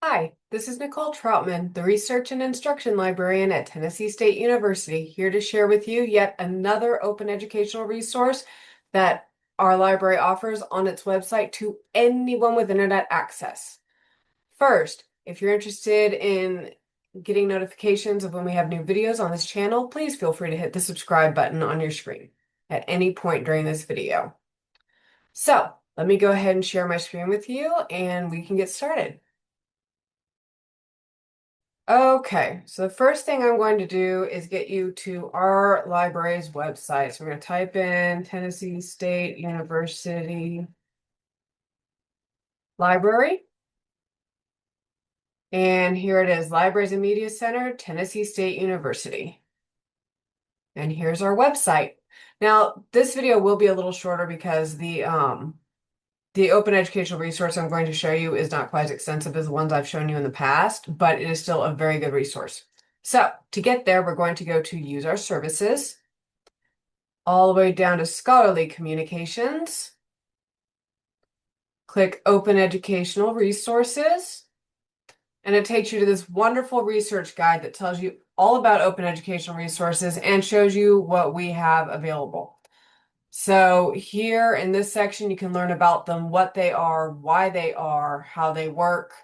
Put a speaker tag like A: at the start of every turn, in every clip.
A: Hi, this is Nicole Troutman, the Research and Instruction Librarian at Tennessee State University, here to share with you yet another open educational resource that our library offers on its website to anyone with internet access. First, if you're interested in getting notifications of when we have new videos on this channel, please feel free to hit the subscribe button on your screen at any point during this video. So, let me go ahead and share my screen with you and we can get started. Okay, so the first thing I'm going to do is get you to our library's website. So we're going to type in Tennessee State University Library. And here it is, Libraries and Media Center, Tennessee State University. And here's our website. Now, this video will be a little shorter because the open educational resource I'm going to show you is not quite as extensive as the ones I've shown you in the past, but it is still a very good resource. So to get there, we're going to go to Use Our Services, all the way down to Scholarly Communications. Click Open Educational Resources, and it takes you to this wonderful research guide that tells you all about open educational resources and shows you what we have available. So here in this section, you can learn about them, what they are, why they are, how they work.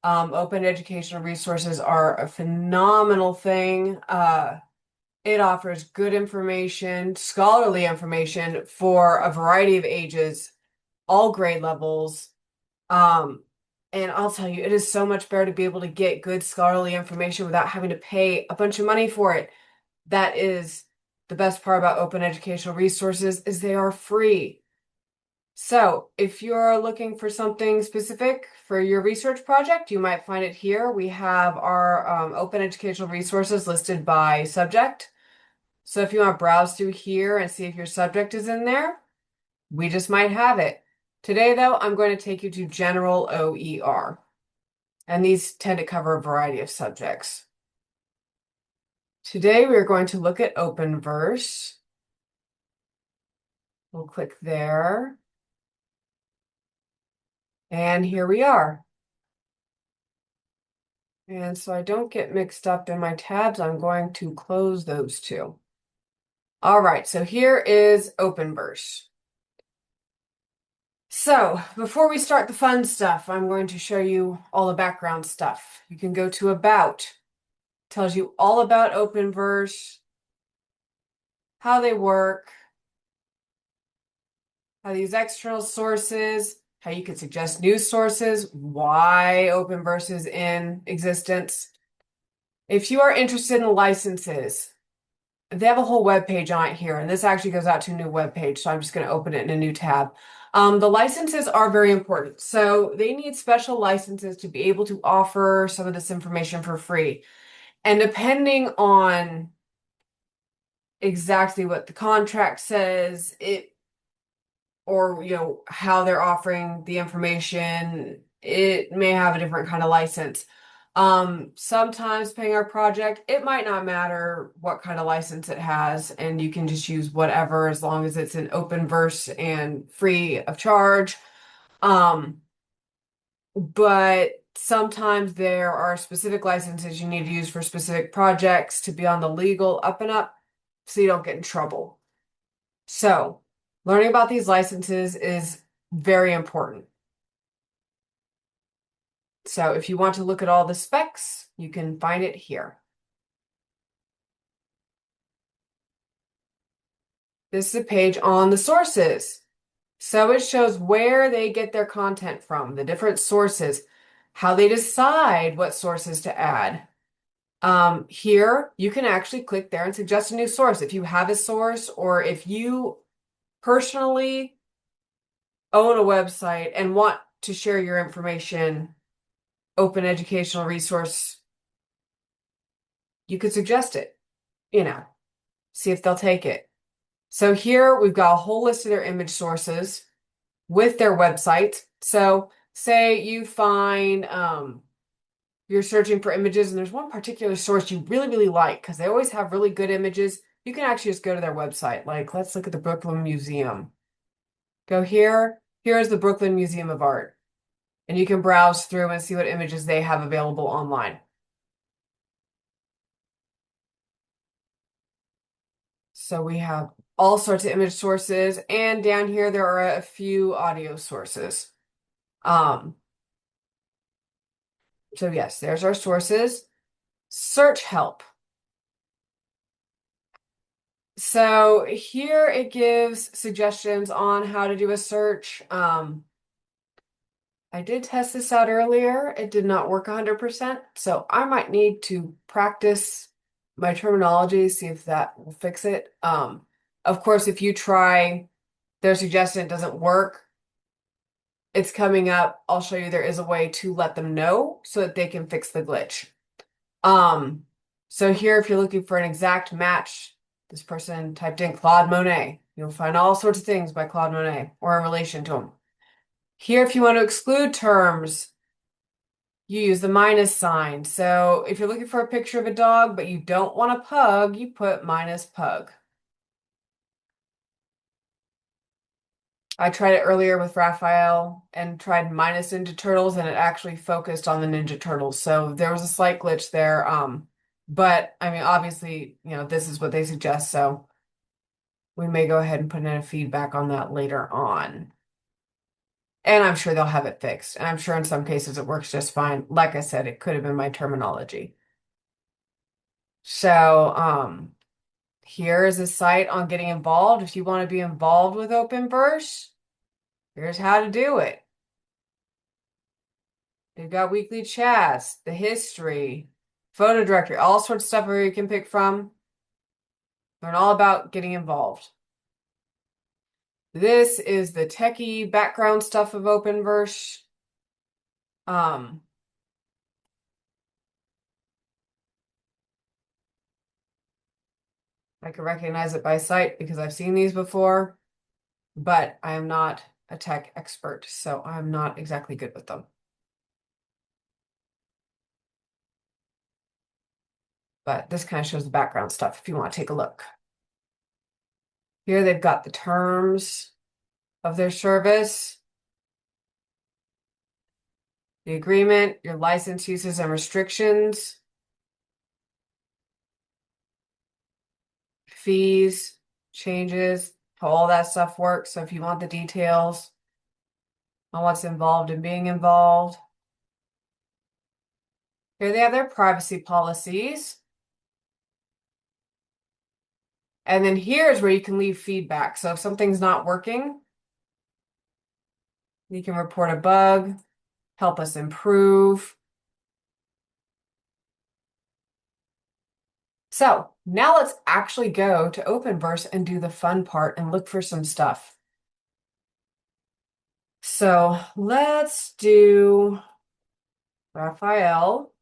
A: Open educational resources are a phenomenal thing. It offers good information, scholarly information for a variety of ages, all grade levels. And I'll tell you, it is so much better to be able to get good scholarly information without having to pay a bunch of money for it. That is the best part about open educational resources is they are free. So if you're looking for something specific for your research project, you might find it here. We have our open educational resources listed by subject. So if you want to browse through here and see if your subject is in there, we just might have it. Today, though, I'm going to take you to General OER. And these tend to cover a variety of subjects. Today, we are going to look at Openverse. We'll click there. And here we are. And so I don't get mixed up in my tabs, I'm going to close those two. All right, so here is Openverse. So before we start the fun stuff, I'm going to show you all the background stuff. You can go to About. Tells you all about Openverse, how they work, how they use external sources, how you could suggest news sources, why Openverse is in existence. If you are interested in licenses, they have a whole web page on it here, and this actually goes out to a new web page, so I'm just going to open it in a new tab. The licenses are very important. So they need special licenses to be able to offer some of this information for free. And depending on exactly what the contract says, or how they're offering the information, it may have a different kind of license. Sometimes paying our project, it might not matter what kind of license it has, and you can just use whatever as long as it's an open verse and free of charge. But sometimes there are specific licenses you need to use for specific projects to be on the legal up and up so you don't get in trouble. So, learning about these licenses is very important. So if you want to look at all the specs, you can find it here. This is a page on the sources. So it shows where they get their content from, the different sources, how they decide what sources to add. Here, you can actually click there and suggest a new source. If you have a source or if you personally own a website and want to share your information, open educational resource, you could suggest it, see if they'll take it. So here we've got a whole list of their image sources with their website. So say you find you're searching for images and there's one particular source you really, really like because they always have really good images. You can actually just go to their website. Like, let's look at the Brooklyn Museum. Go here. Here is the Brooklyn Museum of Art. and you can browse through and see what images they have available online. So we have all sorts of image sources, and down here there are a few audio sources. Um, so yes, there's our sources. Search help. So here it gives suggestions on how to do a search. I did test this out earlier. It did not work 100%, so I might need to practice my terminology, see if that will fix it. Of course, if you try their suggestion, it doesn't work, it's coming up. I'll show you there is a way to let them know so that they can fix the glitch. Um, so here, if you're looking for an exact match, this person typed in Claude Monet. You'll find all sorts of things by Claude Monet or in relation to him. Here, if you want to exclude terms, you use the minus sign. So if you're looking for a picture of a dog, but you don't want a pug, you put minus pug. I tried it earlier with Raphael and tried minus Ninja Turtles, and it actually focused on the Ninja Turtles. So there was a slight glitch there. But I mean, obviously, this is what they suggest. So we may go ahead and put in a feedback on that later on. And I'm sure they'll have it fixed. And I'm sure in some cases it works just fine. Like I said, it could have been my terminology. So, here is a site on getting involved. If you want to be involved with Openverse, here's how to do it. They've got weekly chats, the history, photo directory, all sorts of stuff where you can pick from. Learn all about getting involved. This is the techie background stuff of Openverse. I can recognize it by sight because I've seen these before, but I am not a tech expert, so I'm not exactly good with them. But this kind of shows the background stuff if you want to take a look. Here they've got the terms of their service, the agreement, your license uses and restrictions, fees, changes, how all that stuff works. So if you want the details on what's involved in being involved. Here they have their privacy policies. And then here's where you can leave feedback. So if something's not working, you can report a bug, help us improve. So now let's actually go to Openverse and do the fun part and look for some stuff. So let's do Raphael.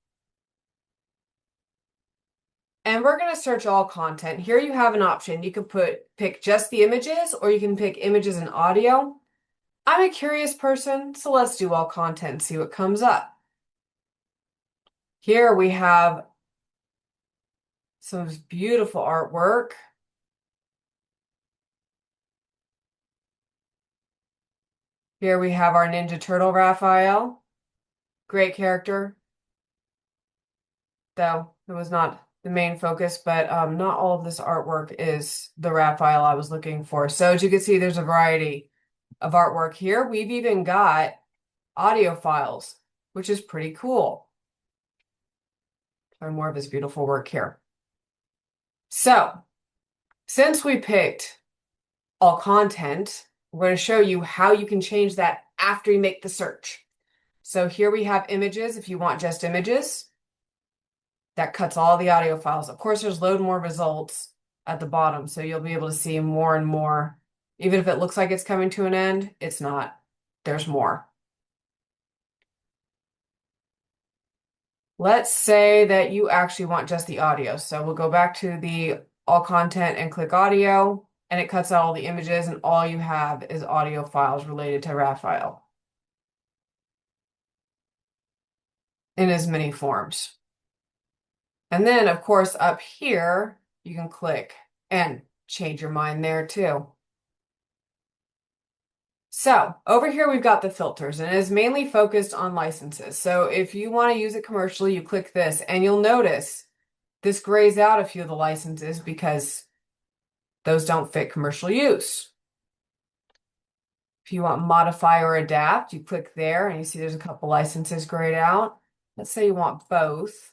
A: And we're going to search all content. Here you have an option. You can pick just the images, or you can pick images and audio. I'm a curious person, so let's do all content and see what comes up. Here we have some beautiful artwork. Here we have our Ninja Turtle Raphael. Great character, though it was not the main focus, but not all of this artwork is the Raphael I was looking for. So as you can see, there's a variety of artwork here. We've even got audio files, which is pretty cool. Learn more of his beautiful work here. So since we picked all content, we're going to show you how you can change that after you make the search. So here we have images. If you want just images, that cuts all the audio files. Of course, there's load more results at the bottom, so you'll be able to see more and more. Even if it looks like it's coming to an end, it's not. There's more. Let's say that you actually want just the audio. So we'll go back to the all content and click audio, and it cuts out all the images, and all you have is audio files related to Raphael in as many forms. And then, of course, up here, you can click and change your mind there too. So over here, we've got the filters and it is mainly focused on licenses. So if you want to use it commercially, you click this and you'll notice this grays out a few of the licenses because those don't fit commercial use. If you want modify or adapt, you click there and you see there's a couple licenses grayed out. Let's say you want both.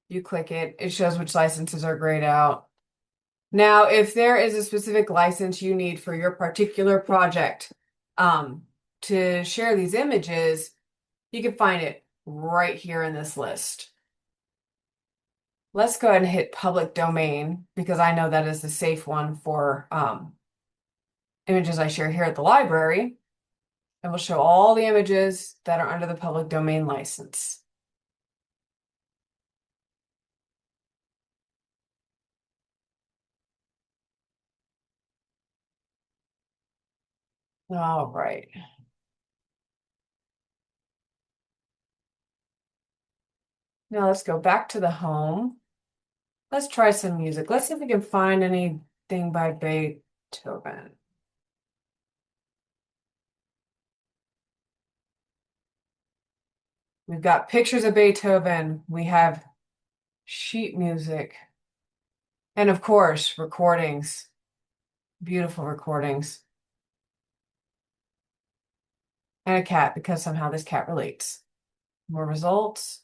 A: You click it, it shows which licenses are grayed out. Now, if there is a specific license you need for your particular project to share these images, you can find it right here in this list. Let's go ahead and hit public domain because I know that is the safe one for images I share here at the library. And we'll show all the images that are under the public domain license. All right. Now let's go back to the home. Let's try some music. Let's see if we can find anything by Beethoven. We've got pictures of Beethoven. We have sheet music. And of course, recordings. Beautiful recordings. And a cat, because somehow this cat relates. More results.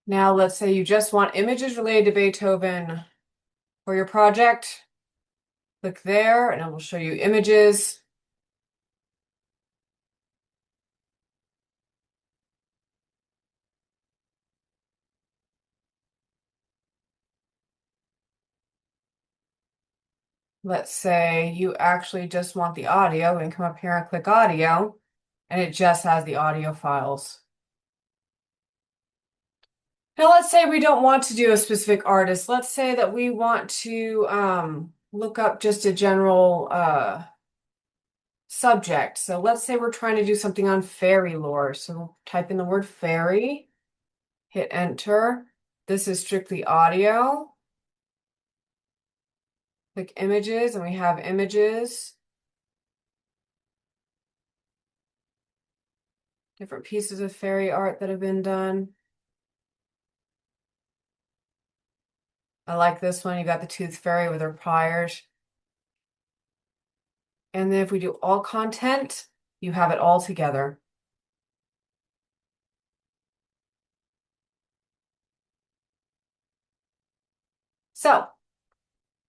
A: Now, let's say you just want images related to Beethoven for your project. Click there, and it will show you images. Let's say you actually just want the audio and come up here and click audio, and it just has the audio files. Now, let's say we don't want to do a specific artist. Let's say that we want to look up just a general subject. So let's say we're trying to do something on fairy lore. So type in the word fairy, hit enter. This is strictly audio. Click images, and we have images. Different pieces of fairy art that have been done. I like this one. You got the tooth fairy with her pliers. And then if we do all content, you have it all together. So,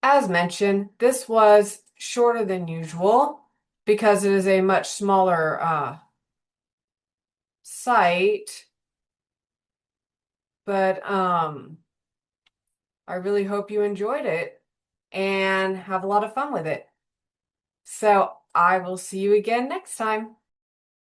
A: as mentioned, this was shorter than usual because it is a much smaller site. But I really hope you enjoyed it and have a lot of fun with it. So I will see you again next time.